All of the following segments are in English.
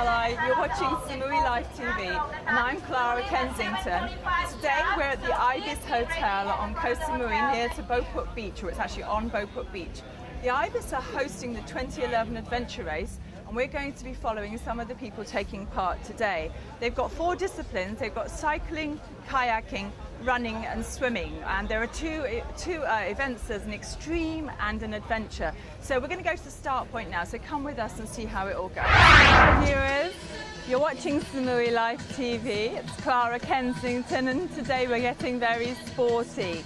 Hello, you're watching Samui Live TV and I'm Klara Kensinton. Today we're at the IBIS Hotel on Koh Samui near to Beauport Beach, or it's actually on Beauport Beach. The IBIS are hosting the 2011 adventure race and we're going to be following some of the people taking part today. They've got 4 disciplines. They've got cycling, kayaking, running and swimming, and there are two events. There's an extreme and an adventure. So we're going to go to the start point now, so come with us and see how it all goes. Hi viewers, you're watching Samui Live TV. It's Klara Kensinton and today we're getting very sporty.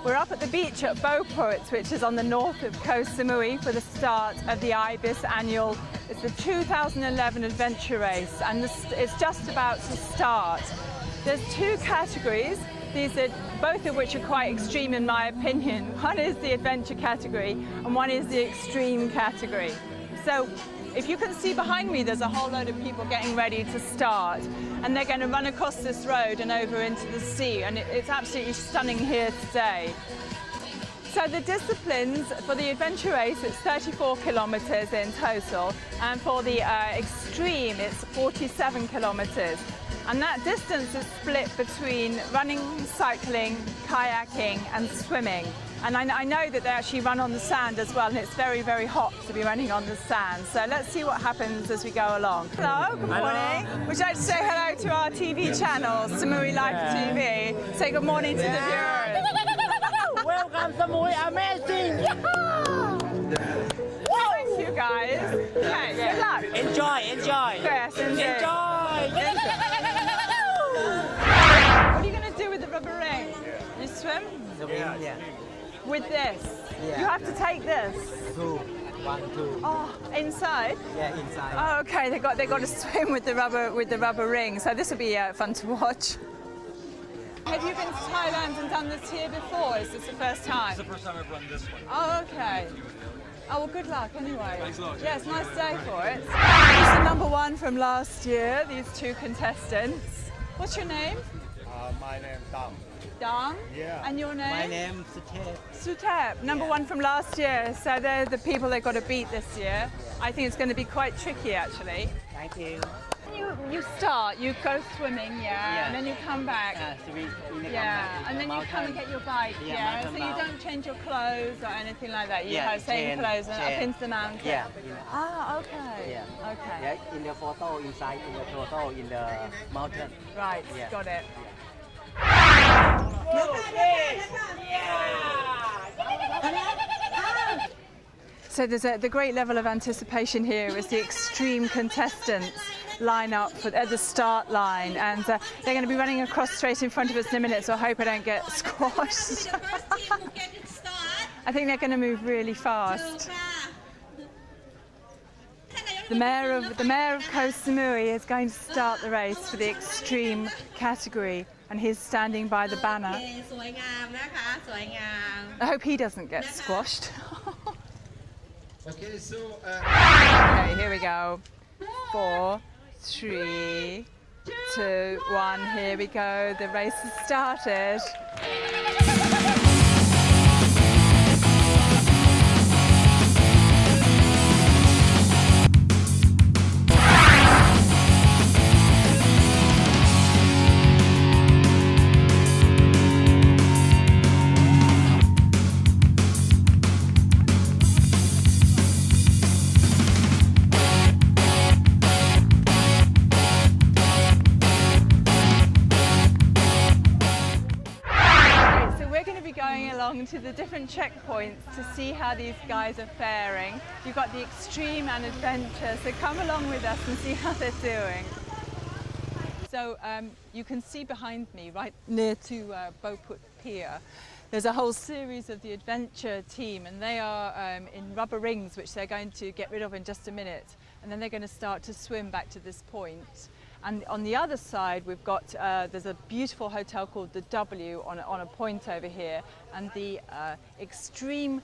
We're up at the beach at Beauport, which is on the north of Koh Samui, for the start of the IBIS annual. It's the 2011 adventure race and it's just about to start. There's 2 categories. These are both of which are quite extreme in my opinion. One is the adventure category and one is the extreme category. So if you can see behind me, there's a whole load of people getting ready to start, and they're going to run across this road and over into the sea, and it's absolutely stunning here today. So the disciplines for the adventure race, it's 34 kilometres in total, and for the extreme it's 47 kilometres. And that distance is split between running, cycling, kayaking and swimming. And I know that they actually run on the sand as well, and it's very, very hot to be running on the sand. So let's see what happens as we go along. Hello, good morning. Hello. Would you like to say hello to our TV channel, Samui Live TV? Say good morning to the viewers. Welcome, Samui, amazing! Thank you guys. Okay, good luck. Enjoy, enjoy. Yes, enjoy. What are you going to do with the rubber ring? You swim? Yeah. With this? Yeah. You have to take this? 2, 1, 2. Oh, inside? Yeah, inside. Oh, okay. They got to swim with the rubber ring. So this will be fun to watch. Have you been to Thailand and done this here before? Is this the first time? It's the first time I've run this one. Oh, okay. Oh, well, good luck anyway. Thanks a lot. Yeah, it's a nice day for it. This is the number 1 from last year, these 2 contestants. What's your name? My name's Dam. Dang? Yeah. And your name? My name is Sutep. Sutep, number 1 from last year. So they're the people they've got to beat this year. I think it's going to be quite tricky, actually. Thank you. You start, you go swimming, yeah, and then you come back. And then you come and get your bike, yeah. So you don't change your clothes or anything like that. You have same clothes and up into the mountain. Yeah. Ah, okay. Yeah. Okay. Yeah, in the photo, inside, in the photo, in the mountain. Right, Yeah. got it. So there's the great level of anticipation here as the extreme contestants line up at the start line, and they're going to be running across straight in front of us in a minute, so I hope I don't get squashed. I think they're going to move really fast. The mayor of Koh Samui is going to start the race for the extreme category, and he's standing by the banner. I hope he doesn't get squashed. Okay, so Okay, here we go. 4, 3, 2, 1. Here we go. The race has started. To the different checkpoints to see how these guys are faring. You've got the extreme and adventure, so come along with us and see how they're doing. So you can see behind me, right near to Beauport Pier, there's a whole series of the adventure team, and they are in rubber rings, which they're going to get rid of in just a minute, and then they're going to start to swim back to this point. And on the other side, we've got, there's a beautiful hotel called the W on a point over here. And the extreme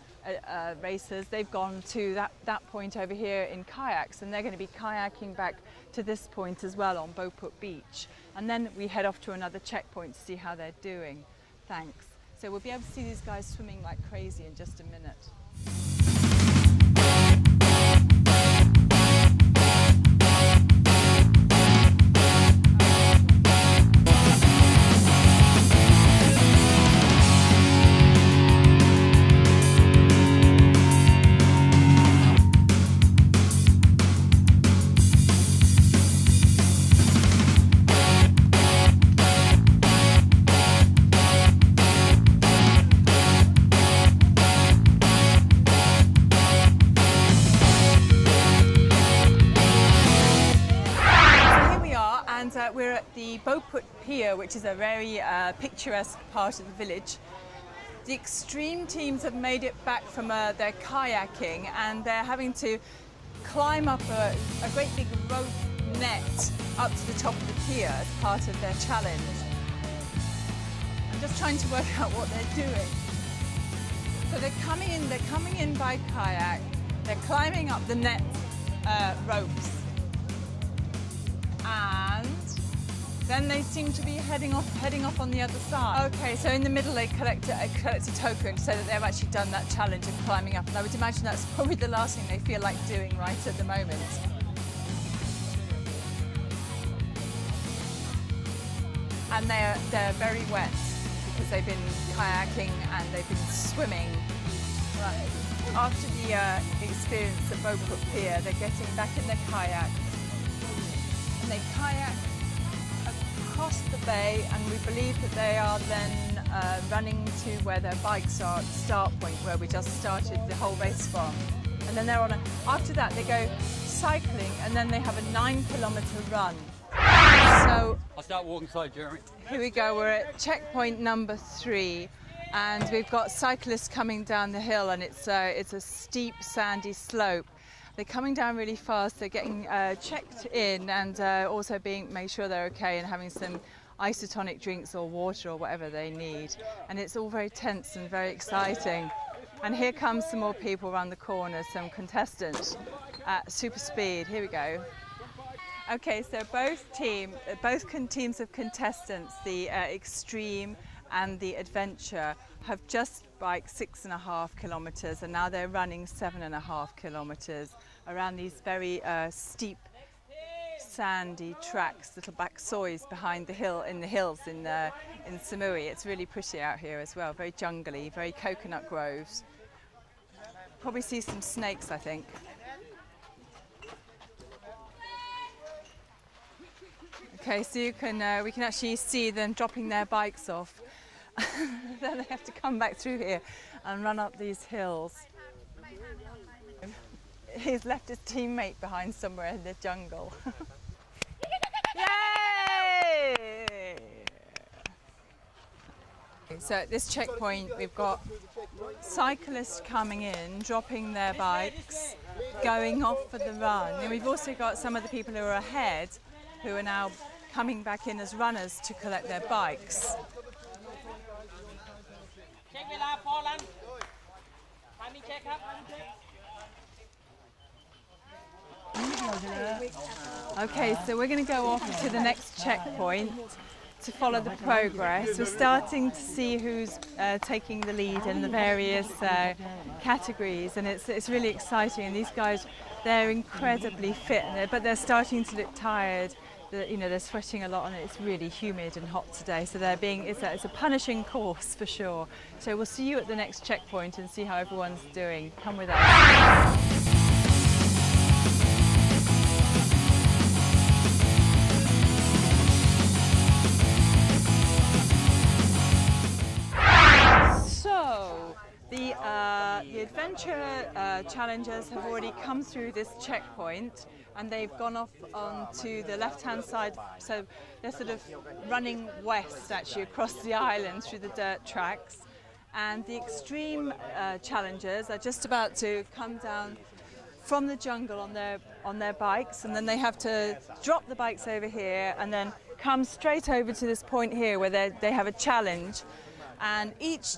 racers, they've gone to that point over here in kayaks, and they're going to be kayaking back to this point as well on Beauport Beach. And then we head off to another checkpoint to see how they're doing. Thanks. So we'll be able to see these guys swimming like crazy in just a minute. we're at the Boput Pier, which is a very picturesque part of the village. The extreme teams have made it back from their kayaking, and they're having to climb up a great big rope net up to the top of the pier as part of their challenge. I'm just trying to work out what they're doing. So they're coming in by kayak, they're climbing up the net ropes, and then they seem to be heading off on the other side. Okay, so in the middle they collect a token so that they've actually done that challenge of climbing up, and I would imagine that's probably the last thing they feel like doing right at the moment. And they're very wet because they've been kayaking and they've been swimming. Right. After the experience at Boput Pier, they're getting back in their kayak, and they kayak across the bay, and we believe that they are then running to where their bikes are at the start point, where we just started the whole race from. And then they're after that they go cycling, and then they have a 9-kilometre run. So I'll start walking side, Jeremy. Here we go, we're at checkpoint number 3, and we've got cyclists coming down the hill, and it's a steep sandy slope. They're coming down really fast, they're getting checked in, and also make sure they're okay, and having some isotonic drinks or water or whatever they need. And it's all very tense and very exciting. And here comes some more people around the corner, some contestants at super speed. Here we go. Okay, so both teams of contestants, the extreme and the adventure, have just biked 6.5 kilometres, and now they're running 7.5 kilometres around these very steep, sandy tracks, little baksois behind the hills in Samui. It's really pretty out here as well, very jungly, very coconut groves. Probably see some snakes, I think. Okay, so we can actually see them dropping their bikes off. Then they have to come back through here and run up these hills. He's left his teammate behind somewhere in the jungle. Yay! So at this checkpoint we've got cyclists coming in, dropping their bikes, going off for the run. And we've also got some of the people who are ahead who are now coming back in as runners to collect their bikes. Okay, so we're going to go off to the next checkpoint to follow the progress. We're starting to see who's taking the lead in the various categories, and it's really exciting. And these guys, they're incredibly fit, but they're starting to look tired. They're sweating a lot, and it's really humid and hot today, so it's a punishing course for sure. So we'll see you at the next checkpoint and see how everyone's doing. Come with us. The adventure challengers have already come through this checkpoint, and they've gone off onto the left-hand side, so they're sort of running west actually across the island through the dirt tracks. And the extreme challengers are just about to come down from the jungle on their bikes, and then they have to drop the bikes over here and then come straight over to this point here where they have a challenge, and each